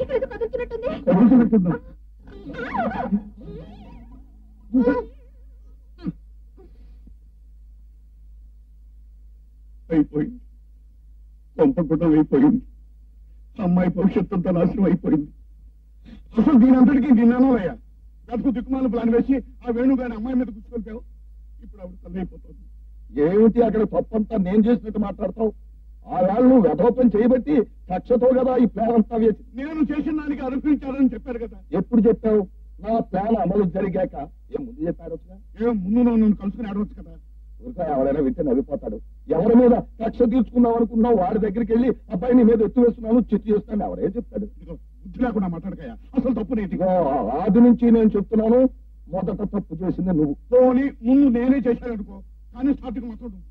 ఇక్కడ కదులుతున్నట్టుంది. అయిపోయింది, పంపకుండా అయిపోయింది. అమ్మాయి భవిష్యత్తు అంతా నాశనం అయిపోయింది. అసలు దీనంతటికీ నిన్నానోయ్యా బ్రతుకు దిక్కుమాలను ప్లాన్ వేసి ఆ వేణుగాని అమ్మాయి మీద కూర్చుకెళ్తావు. ఇప్పుడు ఆవిడ తల్లైపోతుంది. ఏమిటి అక్కడ తప్పంతా నేను చేసినట్టు మాట్లాడతావు? ఆ వాళ్ళు వ్యధోపం చేయబట్టి కక్షతో కదా ఈ ప్లాన్ అంతా వేసి నేను చేసిన దానికి అనుభవించాలని చెప్పారు కదా. ఎప్పుడు చెప్పావు? నా ప్లాన్ అమలు జరిగాక. ఏం ముందు చెప్పారు? ఏం ముందు నన్ను కలుసుకుని ఆడవచ్చు కదా. ఎవరైనా వింటే నవ్విపోతాడు. ఎవరి మీద కక్ష తీర్చుకుందాం అనుకున్నావు వాడి దగ్గరికి వెళ్ళి అబ్బాయి నీ మీద ఎత్తు వేస్తున్నాను చిత్తు చేస్తాను ఎవరే చెప్తాడు? బుద్ధి లేకుండా మాట్లాడకాయ. అసలు తప్పు నీటిగా ఆది నుంచి నేను చెప్తున్నాను. మొదట తప్పు చేసింది నువ్వు. పోనీ ముందు నేనే చేశాను అనుకో, కానీ స్టార్టింగ్ మాత్రం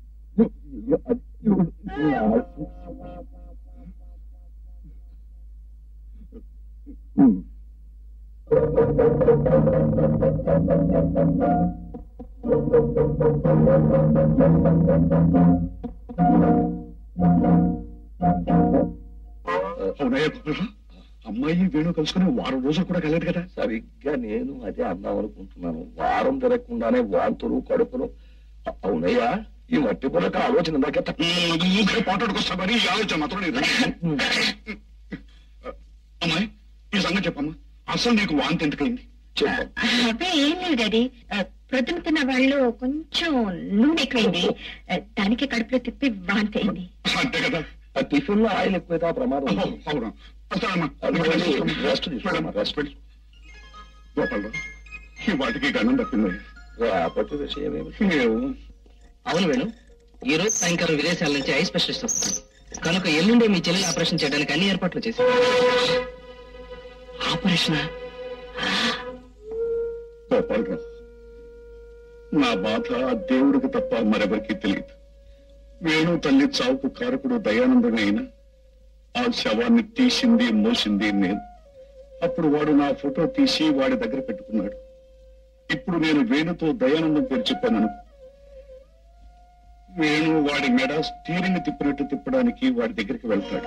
అమ్మాయి వేణు కలుసుకుని వారం రోజులు కూడా కలదు కదా. సరిగ్గా నేను అదే అన్నాం అనుకుంటున్నాను. వారం తిరగకుండానే వాంతులు కడుపులు. అవునయ్యా, ఈ మట్టి బుర్రకు ఆలోచన పాటాడుకొస్తా కానీ ఈ ఆలోచన మాత్రం అమ్మాయి ఈ సంగతి చెప్పమ్మా. అసలు నీకు వాంతి ఎందుకైంది? ఏం లేదు డాడీ, ప్రొద్దున తిన్న వాళ్ళు కొంచెం నూనె ఎక్కువైంది, దానికి కడుపులో తిప్పి వాంతి అయింది. అంతే కదా. టిఫిన్ లో ఆయిల్ ఎక్కువైతే ఆ ప్రమాదం. అవునా? వాటికి గణం తప్పింది. రాపటి విషయం అవును వేణు, ఈ రోజు సాయంకాలం విదేశాల నుంచి ఐ స్పెషలిస్ట్ వస్తుంది కనుక ఎల్లుండే మీ చెల్లెలు ఆపరేషన్ చేయడానికి అన్ని ఏర్పాట్లు చేశారు. ఆపరేషన్? గోపాలరావు, నా బాధ దేవుడికి తప్ప మరెవరికి తెలియదు. వేణు తల్లి చావుకు కారకుడు దయానందమే అయినా ఆ శవాన్ని తీసింది మోసింది నేను. అప్పుడు వాడు నా ఫోటో తీసి వాడి దగ్గర పెట్టుకున్నాడు. ఇప్పుడు నేను వేణుతో దయానందం పేరు చెప్పాను. వేణు వాడి మెడ స్టీరింగ్ తిప్పినట్టు తిప్పడానికి వాడి దగ్గరికి వెళ్తాడు.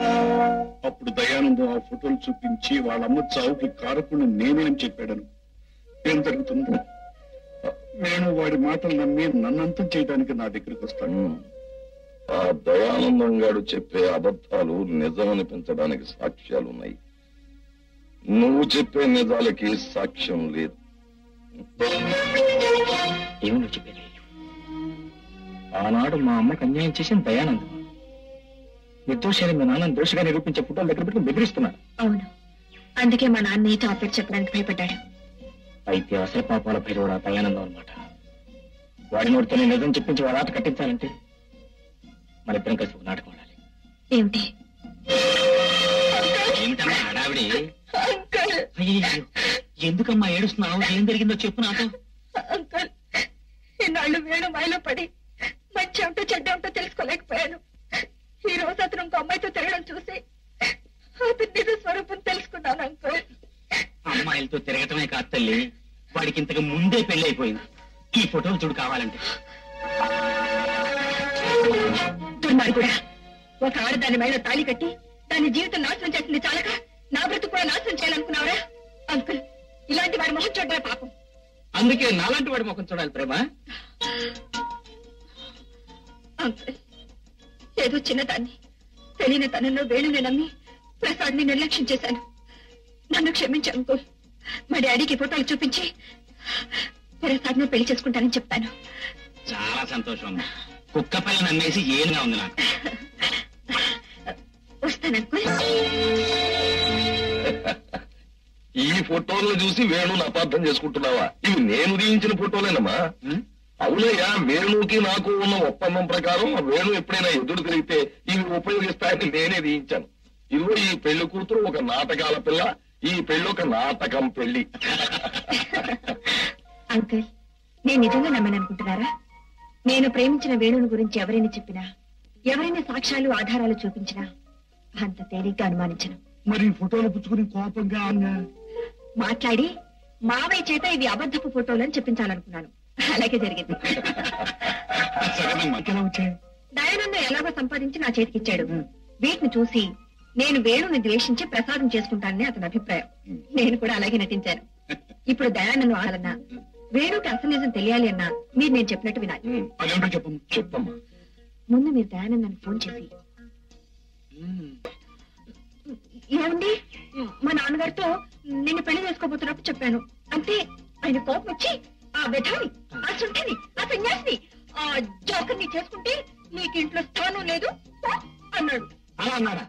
అప్పుడు దయానందం ఆ ఫోటోలు చూపించి వాళ్ళమ్మ చావుకి కారకుడు నేనే అని చెప్పాడను. ఏం జరుగుతుంది? వేణు వాడి మాటలు నమ్మి నన్నంతం చేయడానికి నా దగ్గరికి వస్తాడు. ఆ దయానందం గారు చెప్పే అబద్ధాలు నిజమనిపించడానికి సాక్ష్యాలున్నాయి. నువ్వు చెప్పే నిజాలకి సాక్ష్యం లేదు. ఏమో చెప్పేది, ఆనాడు మా అమ్మకి అన్యాయం చేసిన దయానందం నిర్దోషాన్ని మీ నాన్న దోషిగా నిరూపించే ఫోటోల దగ్గర పెట్టుకుని బెదిరిస్తున్నాడు. అవును, అందుకే మా నాన్న నీతో ఆ పేరు చెప్పడానికి భయపడ్డాడు. అయితే అసలు పాపాల భైరవుడు ఆ దయానందం అనమాట. వాడి నోటితోనే నిజం చెప్పించి వాడి ఆట కట్టించాలంటే మన ఇద్దరం కలిసి ఒక నాటకం ఆడాలి. ఏమిటి? ఏమిటమ్మా హడావిడి? ఎందుకమ్మా ఏడుస్తున్నావు? ఏం జరిగిందో చెప్పు నాతో. అంకల్, ఈనాళ్ళు వేణు మాయలో పడి మంచి ఏమిటో చెడ్డ ఏమిటో తెలుసుకోలేకపోయాను. ఈ రోజు అతను ఇంకో అమ్మాయితో తిరగడం చూసి అతని నిజ స్వరూపం తెలుసుకున్నాను. అంకల్, అమ్మాయిలతో తిరగటమే కాదు తల్లి, వాడికి ఇంతకు ముందే పెళ్లి అయిపోయింది. ఈ ఫోటోలు చూడు కావాలంటే. దుర్మార్గుడా, ఒక ఆడదాని మేడ తాళి కట్టి దాని జీవితం నాశనం చేసింది చాలక నా బ్రతుకు కూడా నాశనం చేయాలనుకున్నావురా? అంకుల్, ఇలాంటి వాడి మొహం చూడలే పాపం. అందుకే నాలాంటి వాడి ముఖం చూడాలి ప్రేమ. అంకుల్, ఏదో చిన్నదాన్ని తెలియని తనంలో వేణుని నమ్మి ప్రసాద్ని నిర్లక్ష్యం చేశాను. నన్ను క్షమించు అంకుల్. మా డాడీకి ఫోటోలు చూపించి ప్రసాద్ని పెళ్లి చేసుకుంటానని చెప్తాను. చాలా సంతోషం. కుక్క పిల్ల నమ్మేసి ఏనుగా ఉంది నాకు. వస్తాను అంకుల్. ఈ ఫోటోలను చూసి వేణుని అపార్థం చేసుకుంటున్నావా? ఇవి నేను తీయించిన ఫోటోలేనమ్మా. అవునయ్యా, వేణుకి నాకు ఉన్న ఒప్పందం ప్రకారం వేణు ఎప్పుడైనా ఎదురు తిరిగితే ఇవి ఉపయోగిస్తాయని నేనే తీయించాను. ఇదిగో ఈ పెళ్లి కూతురు ఒక నాటకాల పిల్ల, ఈ పెళ్లి ఒక నాటకం పెళ్లి. అంకుల్, నేను నిజంగా నమ్మననుకుంటున్నారా? నేను ప్రేమించిన వేణుని గురించి ఎవరైనా చెప్పినా, ఎవరైనా సాక్ష్యాలు ఆధారాలు చూపించినా అంత తేలిగ్గా అనుమానించను. మరి ఫోటోలు పుచ్చుకుని కోపంగా మాట్లాడి మావయ్య చేత ఇవి అబద్ధపు ఫోటోలని చెప్పించాలనుకున్నాను. అలాగే జరిగింది. దయానందం ఎలాగో సంపాదించి నా చేతికిచ్చాడు. వీటిని చూసి నేను వేణుని ద్వేషించి ప్రసాదం చేసుకుంటానని అతని అభిప్రాయం. నేను కూడా అలాగే నటించాను. ఇప్పుడు దయానంద్ వాళ్ళన్నా వేణుకి అసలు నిజం తెలియాలి అన్నా మీరు నేను చెప్పినట్టు వినాలి. అదేంటో చెప్పమ్మా. చెప్పమ్మా. ముందు మీరు దయానందాన్ని ఫోన్ చేసి, ఏమండి మా నాన్నగారితో నిన్ను పెళ్లి చేసుకోబోతున్నప్పుడు చెప్పాను అంటే ఆయన కోపం వచ్చి ఆ విధాని, ఆ సుంఠిని, ఆ సన్యాసిని, ఆ జోకర్ని చేసుకుంటే నీకు ఇంట్లో స్థానం లేదు అన్నాడు. అలా అన్నాడా?